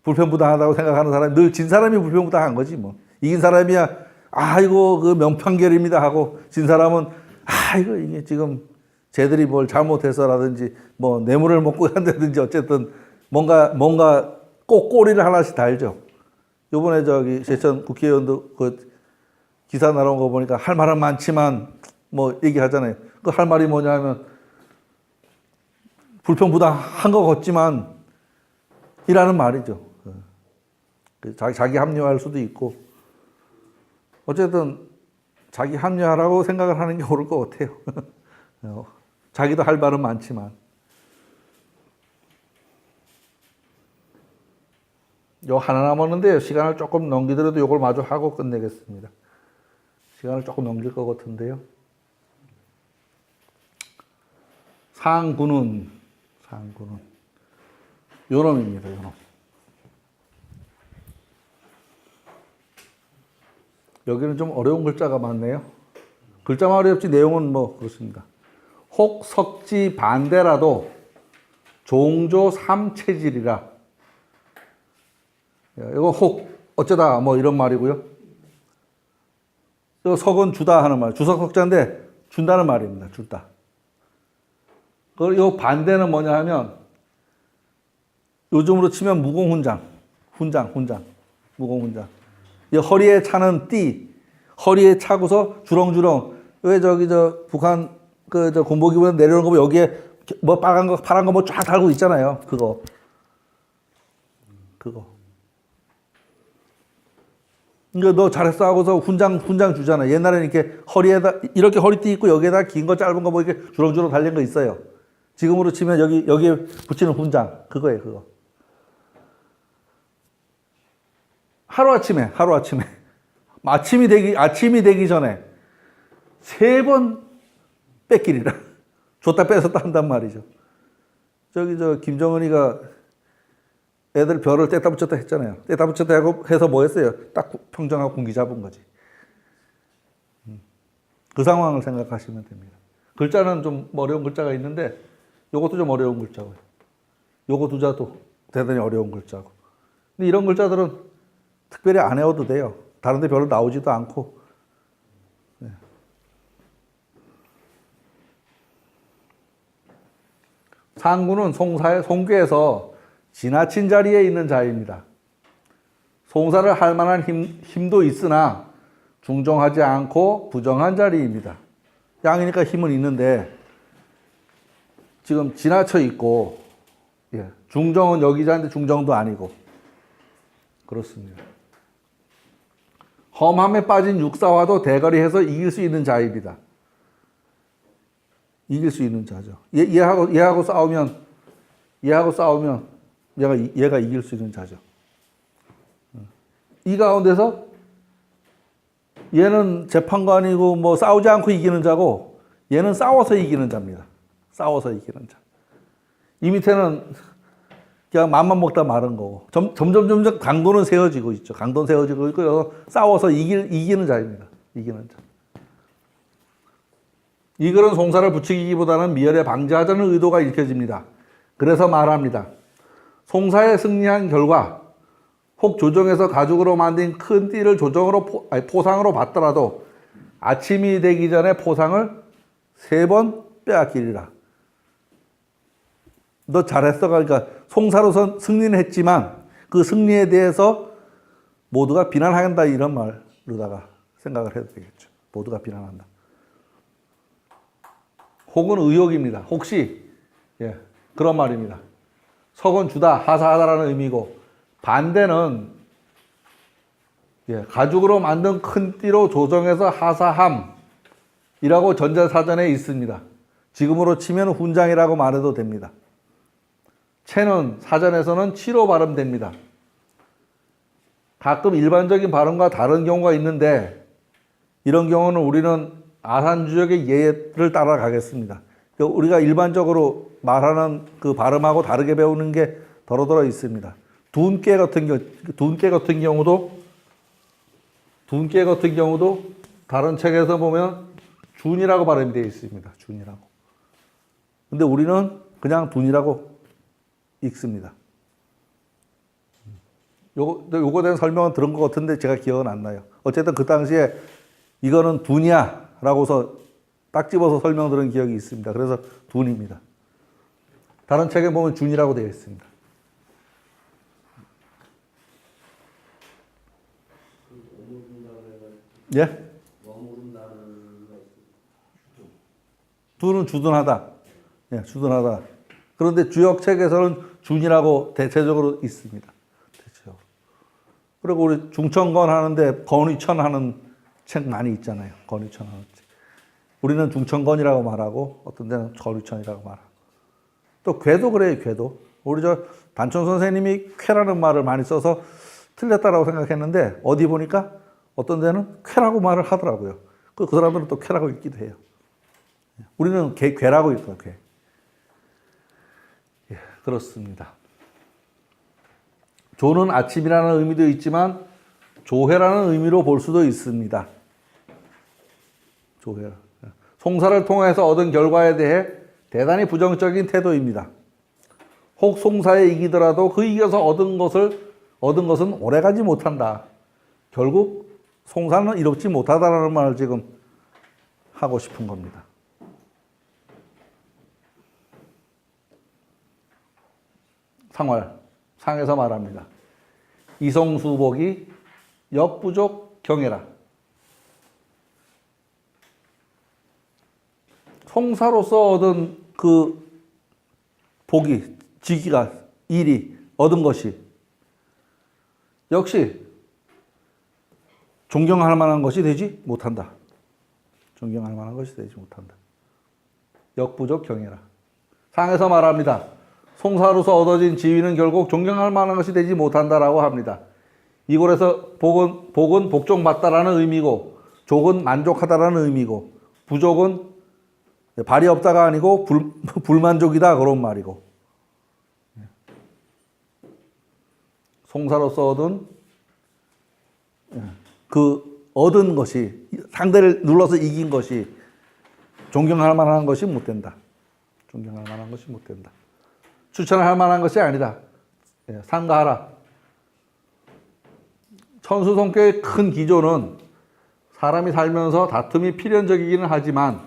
A: 불편부당하다고 생각하는 사람이 늘 진 사람이 불편부당한 거지 뭐. 이긴 사람이야 아이고 그 명판결입니다 하고 진 사람은 아이고 이게 지금 쟤들이 뭘 잘못해서라든지 뭐 뇌물을 먹고 한다든지 어쨌든 뭔가 꼭 꼬리를 하나씩 달죠. 요번에 저기 제천 국회의원도 그 기사 나온 거 보니까 할 말은 많지만 뭐 얘기하잖아요. 그 할 말이 뭐냐면 불편부당한 것 같지만 이라는 말이죠. 자기 합리화할 수도 있고 어쨌든 자기 합리화라고 생각을 하는 게 옳을 것 같아요. 자기도 할 말은 많지만 요 하나 남았는데요. 시간을 조금 넘기더라도 요걸 마저 하고 끝내겠습니다. 시간을 조금 넘길 것 같은데요. 상구는 요놈입니다. 요놈. 여기는 좀 어려운 글자가 많네요. 글자만 어렵지 내용은 뭐 그렇습니다. 혹 석지 반대라도 종조 삼체질이라. 이거 혹 어쩌다 뭐 이런 말이고요. 또 석은 주다 하는 말. 주석 석자인데 준다는 말입니다. 준다. 이 반대는 뭐냐 하면 요즘으로 치면 무공훈장. 무공훈장. 이 허리에 차는 띠. 허리에 차고서 주렁주렁. 왜 저기 북한 저 군복이보다 내려오는 거 보면 여기에 뭐 빨간 거 파란 거 뭐 쫙 달고 있잖아요. 그거. 그러니까 너 잘했어 하고서 훈장 주잖아. 옛날에는 이렇게 허리에다 이렇게 허리띠 입고 여기에다 긴 거 짧은 거 뭐 이렇게 주렁주렁 달린 거 있어요. 지금으로 치면 여기에 붙이는 훈장 그거예요. 그거. 하루아침에 아침이 되기 전에 3번 뺏기리라. 줬다 뺏었다 한단 말이죠. 김정은이가 애들 별을 뗐다 붙였다 했잖아요. 뗐다 붙였다 하고 해서 뭐 했어요? 딱 평정하고 군기 잡은 거지. 그 상황을 생각하시면 됩니다. 글자는 좀 어려운 글자가 있는데 요것도 좀 어려운 글자고요. 요거 두 자도 대단히 어려운 글자고. 근데 이런 글자들은 특별히 안 외워도 돼요. 다른 데 별로 나오지도 않고. 네. 상구는 송괴에서 지나친 자리에 있는 자입니다. 송사를 할 만한 힘도 있으나 중정하지 않고 부정한 자리입니다. 양이니까 힘은 있는데 지금 지나쳐 있고 중정은 여기자인데 중정도 아니고 그렇습니다. 험함에 빠진 육사와도 대거리해서 이길 수 있는 자입니다. 이길 수 있는 자죠. 얘하고 싸우면 얘가 이길 수 있는 자죠. 이 가운데서 얘는 재판관이고 뭐 싸우지 않고 이기는 자고 얘는 싸워서 이기는 자입니다. 싸워서 이기는 자. 이 밑에는 그냥 맘만 먹다 마른 거고 점점 강도는 세워지고 있죠. 강도는 세워지고 있고 싸워서 이기는 자입니다. 이기는 자. 이 글은 송사를 부추기기보다는 미열에 방지하자는 의도가 읽혀집니다. 그래서 말합니다. 송사에 승리한 결과 혹 조정에서 가죽으로 만든 큰 띠를 포상으로 받더라도 아침이 되기 전에 포상을 3번 빼앗기리라. 너 잘했어. 그러니까 송사로선 승리는 했지만 그 승리에 대해서 모두가 비난한다 이런 말로다가 생각을 해도 되겠죠. 모두가 비난한다. 혹은 의혹입니다. 혹시 예, 그런 말입니다. 석은 주다, 하사하다라는 의미고 반대는 예, 가죽으로 만든 큰 띠로 조정해서 하사함이라고 전자사전에 있습니다. 지금으로 치면 훈장이라고 말해도 됩니다. 채는 사전에서는 치로 발음됩니다. 가끔 일반적인 발음과 다른 경우가 있는데 이런 경우는 우리는 아산주역의 예를 따라가겠습니다. 우리가 일반적으로 말하는 그 발음하고 다르게 배우는 게 더러더러 있습니다. 둔께 같은 경우도 다른 책에서 보면 준이라고 발음이 되어 있습니다. 준이라고. 근데 우리는 그냥 둔이라고 읽습니다. 요거에 대한 설명은 들은 것 같은데 제가 기억은 안 나요. 어쨌든 그 당시에 이거는 둔이야 라고서 딱 집어서 설명 들은 기억이 있습니다. 그래서 둔입니다. 다른 책에 보면 준이라고 되어 있습니다. 예? 둔은 주둔하다. 예, 주둔하다. 그런데 주역책에서는 준이라고 대체적으로 있습니다. 대체적으로. 그리고 우리 중천건 하는데 건위천 하는 책 많이 있잖아요. 건위천 하는 책. 우리는 중천건이라고 말하고 어떤 데는 건위천이라고 말하고. 또 궤도 그래요. 궤도. 우리 저 단천 선생님이 쾌라는 말을 많이 써서 틀렸다라고 생각했는데 어디 보니까 어떤 데는 쾌라고 말을 하더라고요. 그 사람들은 또 쾌라고 읽기도 해요. 우리는 괴라고 읽어요. 괴. 예, 그렇습니다. 조는 아침이라는 의미도 있지만 조회라는 의미로 볼 수도 있습니다. 조회. 송사를 통해서 얻은 결과에 대해 대단히 부정적인 태도입니다. 혹 송사에 이기더라도 그 이겨서 얻은 것은 오래가지 못한다. 결국 송사는 이롭지 못하다라는 말을 지금 하고 싶은 겁니다. 상활, 상에서 말합니다. 이성수복이 역부족 경애라. 송사로서 얻은 그 복이, 직위가, 일이 얻은 것이 역시 존경할 만한 것이 되지 못한다. 존경할 만한 것이 되지 못한다. 역부족 경애라. 상에서 말합니다. 송사로서 얻어진 지위는 결국 존경할 만한 것이 되지 못한다라고 합니다. 이곳에서 복은 복종받다라는 의미고 족은 만족하다라는 의미고 부족은 발이 없다가 아니고 불만족이다 그런 말이고 송사로서 얻은 그 얻은 것이 상대를 눌러서 이긴 것이 존경할 만한 것이 못 된다. 존경할 만한 것이 못 된다. 추천할 만한 것이 아니다. 삼가하라. 천수성교의 큰 기조는 사람이 살면서 다툼이 필연적이기는 하지만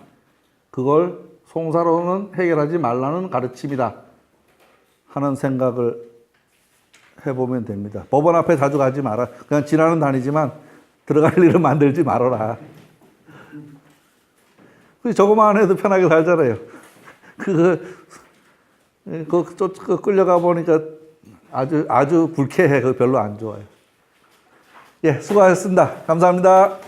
A: 그걸 송사로는 해결하지 말라는 가르침이다 하는 생각을 해보면 됩니다. 법원 앞에 자주 가지 마라. 그냥 지나는 다니지만 들어갈 일을 만들지 말아라. 저거만 해도 편하게 살잖아요. 끌려가 보니까 아주 불쾌해. 별로 안 좋아요. 예, 수고하셨습니다. 감사합니다.